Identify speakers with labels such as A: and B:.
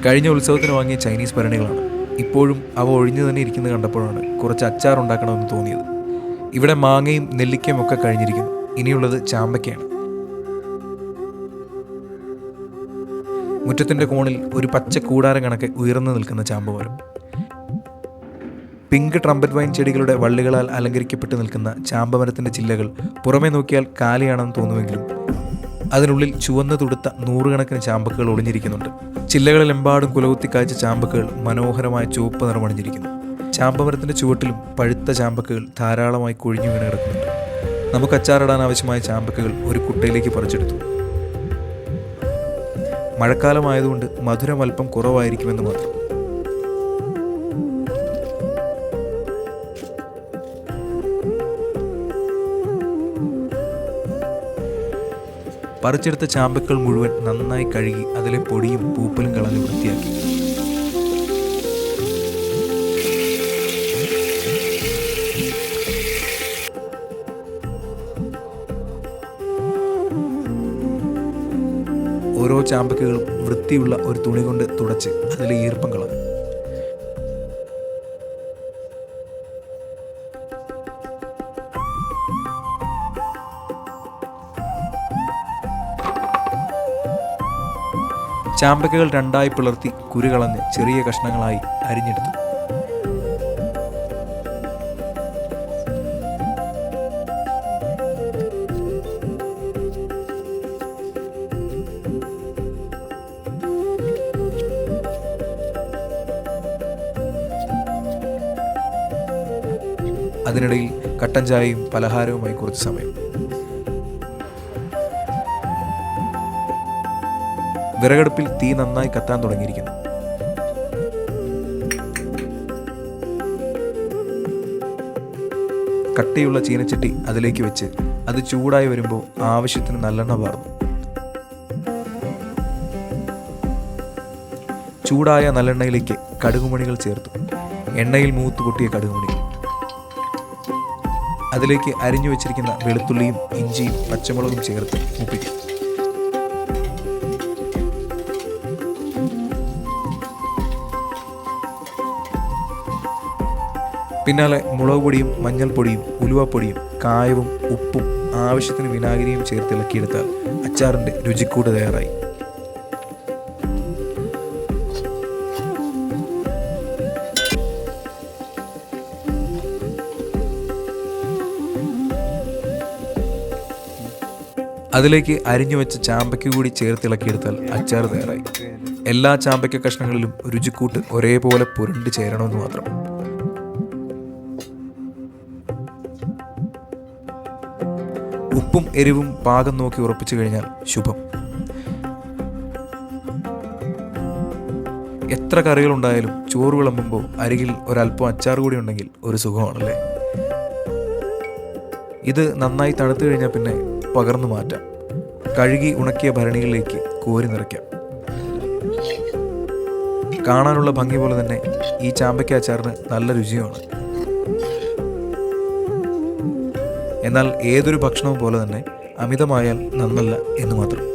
A: കഴിഞ്ഞ ഉത്സവത്തിന് വാങ്ങിയ ചൈനീസ് ഭരണികളാണ്. ഇപ്പോഴും അവ ഒഴിഞ്ഞു തന്നെ ഇരിക്കുന്നത് കണ്ടപ്പോഴാണ് കുറച്ച് അച്ചാർ ഉണ്ടാക്കണമെന്ന് തോന്നിയത്. ഇവിടെ മാങ്ങയും നെല്ലിക്കയും ഒക്കെ കഴിഞ്ഞിരിക്കുന്നു. ഇനിയുള്ളത് ചാമ്പയ്ക്കയാണ്. മുറ്റത്തിൻ്റെ കോണിൽ ഒരു പച്ച കൂടാരം കണക്കെ ഉയർന്നു നിൽക്കുന്ന ചാമ്പമരം. പിങ്ക് ട്രംപറ്റ് വൈൻ ചെടികളുടെ വള്ളികളാൽ അലങ്കരിക്കപ്പെട്ട് നിൽക്കുന്ന ചാമ്പമരത്തിൻ്റെ ചില്ലകൾ പുറമേ നോക്കിയാൽ കാലിയാണെന്ന് തോന്നുമെങ്കിലും അതിനുള്ളിൽ ചുവന്ന് തുടുത്ത നൂറുകണക്കിന് ചാമ്പക്കുകൾ ഒളിഞ്ഞിരിക്കുന്നുണ്ട്. ചില്ലകളിലെമ്പാടും കുലകുത്തി കായ്ച്ച ചാമ്പക്കുകൾ മനോഹരമായ ചുവപ്പ് നിറമണിഞ്ഞിരിക്കുന്നു. ചാമ്പമരത്തിൻ്റെ ചുവട്ടിലും പഴുത്ത ചാമ്പക്കുകൾ ധാരാളമായി കൊഴിഞ്ഞു വീണ് കിടക്കുന്നുണ്ട്. നമുക്ക് അച്ചാറിടാൻ ആവശ്യമായ ചാമ്പക്കുകൾ ഒരു കുട്ടയിലേക്ക് പറിച്ചെടുത്തു. മഴക്കാലമായതുകൊണ്ട് മധുരം അല്പം കുറവായിരിക്കുമെന്ന് മാത്രം. പറിച്ചെടുത്ത ചാമ്പക്കൾ മുഴുവൻ നന്നായി കഴുകി അതിലെ പൊടിയും പൂപ്പലും കളഞ്ഞ് വൃത്തിയാക്കി. ഓരോ ചാമ്പക്കകളും വൃത്തിയുള്ള ഒരു തുണി കൊണ്ട് തുടച്ച് അതിലെ ഈർപ്പം കളഞ്ഞു. ചാമ്പക്കകൾ രണ്ടായി പിളർത്തി കുരു കളഞ്ഞ് ചെറിയ കഷ്ണങ്ങളായി അരിഞ്ഞെടുത്തു. അതിനിടയിൽ കട്ടൻ ചായയും പലഹാരവുമായി കുറച്ച് സമയം. വിറകടുപ്പിൽ തീ നന്നായി കത്താൻ തുടങ്ങിയിരിക്കുന്നു. കട്ടിയുള്ള ചീനച്ചട്ടി അതിലേക്ക് വെച്ച് അത് ചൂടായി വരുമ്പോൾ ആവശ്യത്തിന് നല്ലെണ്ണ വാർന്നു. ചൂടായ നല്ലെണ്ണയിലേക്ക് കടുകുമണികൾ ചേർത്തു. എണ്ണയിൽ മൂത്ത് പൊട്ടിയ കടുകുമണികൾ അതിലേക്ക് അരിഞ്ഞു വെച്ചിരിക്കുന്ന വെളുത്തുള്ളിയും ഇഞ്ചിയും പച്ചമുളകും ചേർത്ത് മൂപ്പിക്കും. പിന്നാലെ മുളക് പൊടിയും മഞ്ഞൾപ്പൊടിയും ഉലുവപ്പൊടിയും കായവും ഉപ്പും ആവശ്യത്തിന് വിനാഗിരിയും ചേർത്ത് ഇളക്കിയെടുത്താൽ അച്ചാറിൻ്റെ രുചിക്കൂട് തയ്യാറായി. അതിലേക്ക് അരിഞ്ഞു വെച്ച ചാമ്പയ്ക്ക കൂടി ചേർത്തിളക്കിയെടുത്താൽ അച്ചാർ തയ്യാറായി. എല്ലാ ചാമ്പയ്ക്ക കഷ്ണങ്ങളിലും രുചിക്കൂട്ട് ഒരേപോലെ പുരണ്ട് ചേരണമെന്ന് മാത്രം. ഉപ്പും എരിവും പാകം നോക്കി ഉറപ്പിച്ചു കഴിഞ്ഞാൽ ശുഭം. എത്ര കറികളുണ്ടായാലും ചോറ് വിളമ്പുമ്പോൾ അരികിൽ ഒരല്പം അച്ചാർ കൂടി ഉണ്ടെങ്കിൽ ഒരു സുഖമാണല്ലേ. ഇത് നന്നായി തണുത്തു കഴിഞ്ഞാൽ പിന്നെ പകർന്നു മാറ്റാം. കഴുകി ഉണക്കിയ ഭരണികളിലേക്ക് കോരി നിറയ്ക്കാം. കാണാനുള്ള ഭംഗി പോലെ തന്നെ ഈ ചാമ്പയ്ക്ക അച്ചാറിന് നല്ല രുചിയുമാണ്. എന്നാൽ ഏതൊരു ഭക്ഷണവും പോലെ തന്നെ അമിതമായാൽ നന്നല്ല എന്ന് മാത്രം.